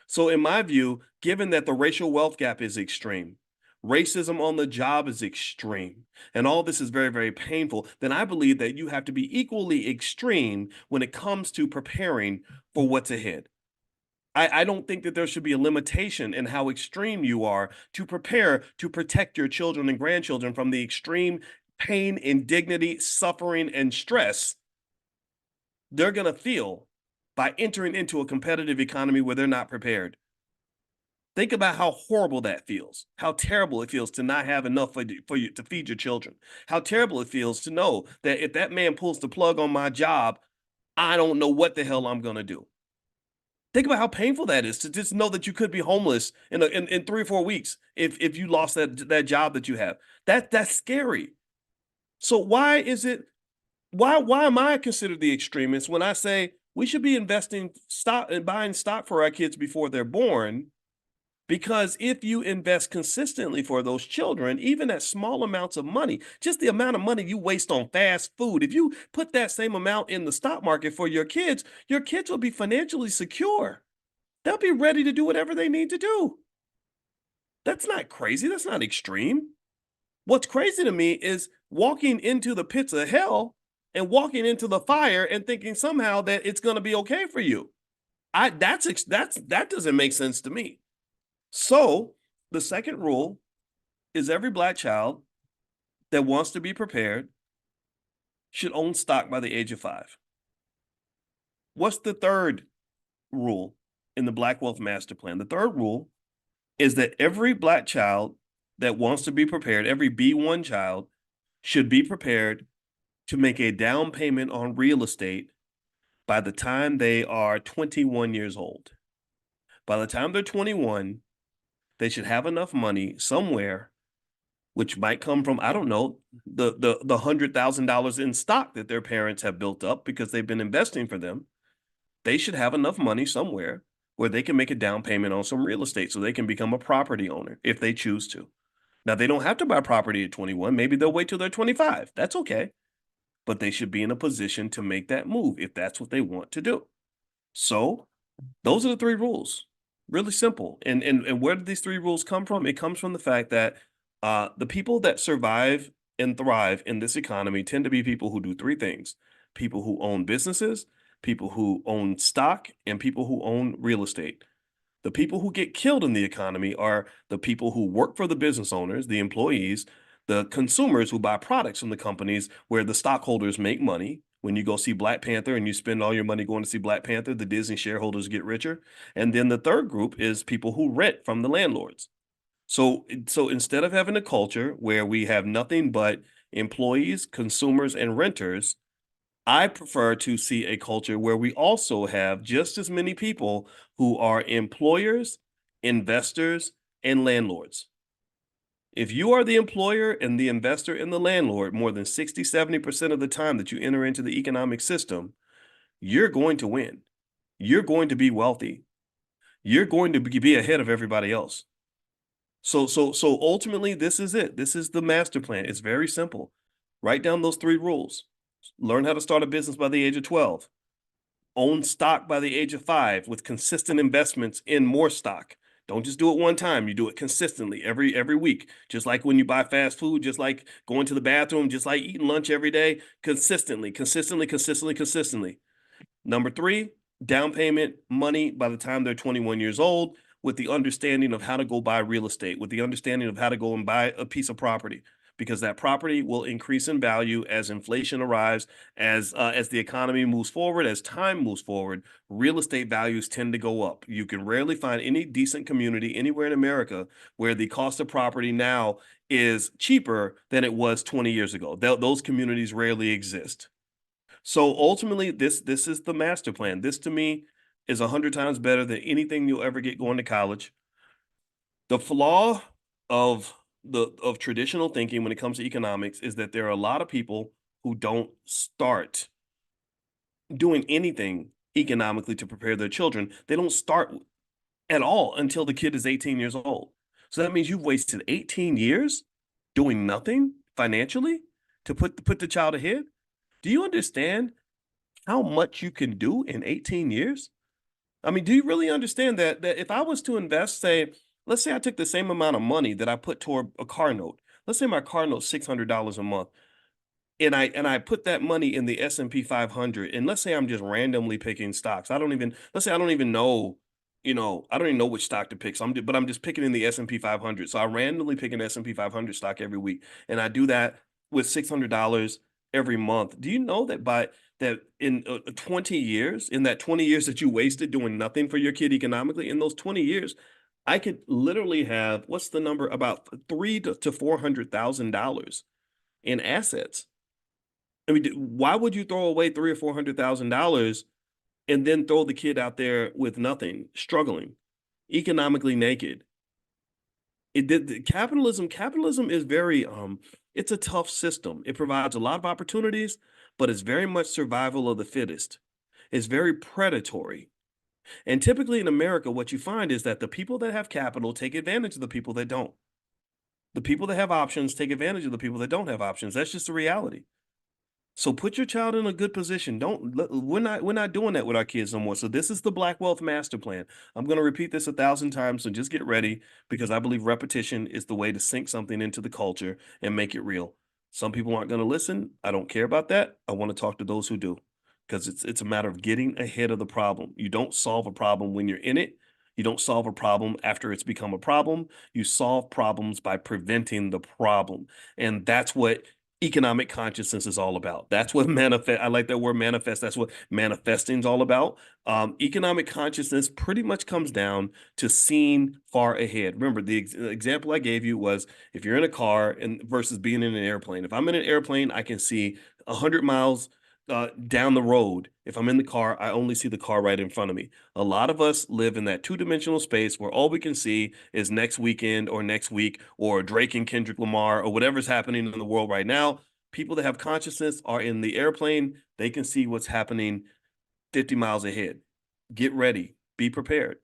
So in my view, given that the racial wealth gap is extreme, racism on the job is extreme, and all this is very, very painful, then I believe that you have to be equally extreme when it comes to preparing for what's ahead. I don't think that there should be a limitation in how extreme you are to prepare to protect your children and grandchildren from the extreme pain, indignity, suffering, and stress they're going to feel by entering into a competitive economy where they're not prepared. Think about how horrible that feels, how terrible it feels to not have enough for you to feed your children, how terrible it feels to know that if that man pulls the plug on my job, I don't know what the hell I'm going to do. Think about how painful that is to just know that you could be homeless in 3 or 4 weeks if you lost that job that you have. That's scary. So why am I considered the extremist when I say we should be investing stock and buying stock for our kids before they're born? Because if you invest consistently for those children, even at small amounts of money, just the amount of money you waste on fast food, if you put that same amount in the stock market for your kids will be financially secure. They'll be ready to do whatever they need to do. That's not crazy. That's not extreme. What's crazy to me is walking into the pits of hell and walking into the fire and thinking somehow that it's going to be okay for you. That doesn't make sense to me. So the second rule is every black child that wants to be prepared should own stock by the age of 5. What's the third rule in the Black Wealth Master Plan? The third rule is that every black child that wants to be prepared, every B1 child should be prepared to make a down payment on real estate by the time they are 21 years old. By the time they're 21, they should have enough money somewhere, which might come from, I don't know, the $100,000 in stock that their parents have built up because they've been investing for them. They should have enough money somewhere where they can make a down payment on some real estate so they can become a property owner if they choose to. Now, they don't have to buy property at 21. Maybe they'll wait till they're 25. That's okay. But they should be in a position to make that move if that's what they want to do. So those are the 3 rules. Really simple. And where do these 3 rules come from? It comes from the fact that the people that survive and thrive in this economy tend to be people who do 3 things: people who own businesses, people who own stock, and people who own real estate. The people who get killed in the economy are the people who work for the business owners, the employees, the consumers who buy products from the companies where the stockholders make money. When you go see Black Panther and you spend all your money going to see Black Panther, the Disney shareholders get richer. And then the third group is people who rent from the landlords. So instead of having a culture where we have nothing but employees, consumers, and renters, I prefer to see a culture where we also have just as many people who are employers, investors, and landlords. If you are the employer and the investor and the landlord more than 60-70% of the time that you enter into the economic system, you're going to win. You're going to be wealthy. You're going to be ahead of everybody else. So ultimately, this is it. This is the master plan. It's very simple. Write down those 3 rules. Learn how to start a business by the age of 12. Own stock by the age of 5 with consistent investments in more stock. Don't just do it one time. You do it consistently every week. Just like when you buy fast food, just like going to the bathroom, just like eating lunch every day, consistently, consistently, consistently, consistently. Number 3, down payment money by the time they're 21 years old, with the understanding of how to go buy real estate, with the understanding of how to go and buy a piece of property, because that property will increase in value as inflation arrives, as the economy moves forward, as time moves forward. Real estate values tend to go up. You can rarely find any decent community anywhere in America where the cost of property now is cheaper than it was 20 years ago. Those communities rarely exist. So ultimately, this is the master plan. This to me is 100 times better than anything you'll ever get going to college. The flaw of of traditional thinking when it comes to economics is that there are a lot of people who don't start doing anything economically to prepare their children. They don't start at all until the kid is 18 years old. So that means you've wasted 18 years doing nothing financially to put the child ahead. Do you understand how much you can do in 18 years? I mean, do you really understand that if I was to invest, say, let's say I took the same amount of money that I put toward a car note. Let's say my car note's $600 a month, and I put that money in the S&P 500, and let's say I'm just randomly picking stocks. I don't even let's say I don't even know, I don't even know which stock to pick. So but I'm just picking in the S&P 500. So I randomly pick an S&P 500 stock every week, and I do that with $600 every month. Do you know that by that in 20 years, in that 20 years that you wasted doing nothing for your kid economically, in those 20 years, I could literally have, what's the number, about three to $400,000 in assets. I mean, why would you throw away three or $400,000 and then throw the kid out there with nothing, struggling, economically naked? It did capitalism. Capitalism is very it's a tough system. It provides a lot of opportunities, but it's very much survival of the fittest. It's very predatory. And typically in America, what you find is that the people that have capital take advantage of the people that don't. The people that have options take advantage of the people that don't have options. That's just the reality. So put your child in a good position. We're not doing that with our kids no more. So this is the Black Wealth Master Plan. I'm going to repeat this 1,000 times, so just get ready, because I believe repetition is the way to sink something into the culture and make it real. Some people aren't going to listen. I don't care about that. I want to talk to those who do, because it's a matter of getting ahead of the problem. You don't solve a problem when you're in it. You don't solve a problem after it's become a problem. You solve problems by preventing the problem. And that's what economic consciousness is all about. That's what manifest. I like that word manifest. That's what manifesting is all about. Economic consciousness pretty much comes down to seeing far ahead. Remember, the example I gave you was if you're in a car and versus being in an airplane. If I'm in an airplane, I can see 100 miles down the road. If I'm in the car, I only see the car right in front of me. A lot of us live in that two-dimensional space where all we can see is next weekend or next week or Drake and Kendrick Lamar or whatever's happening in the world right now. People that have consciousness are in the airplane. They can see what's happening 50 miles ahead. Get ready. Be prepared.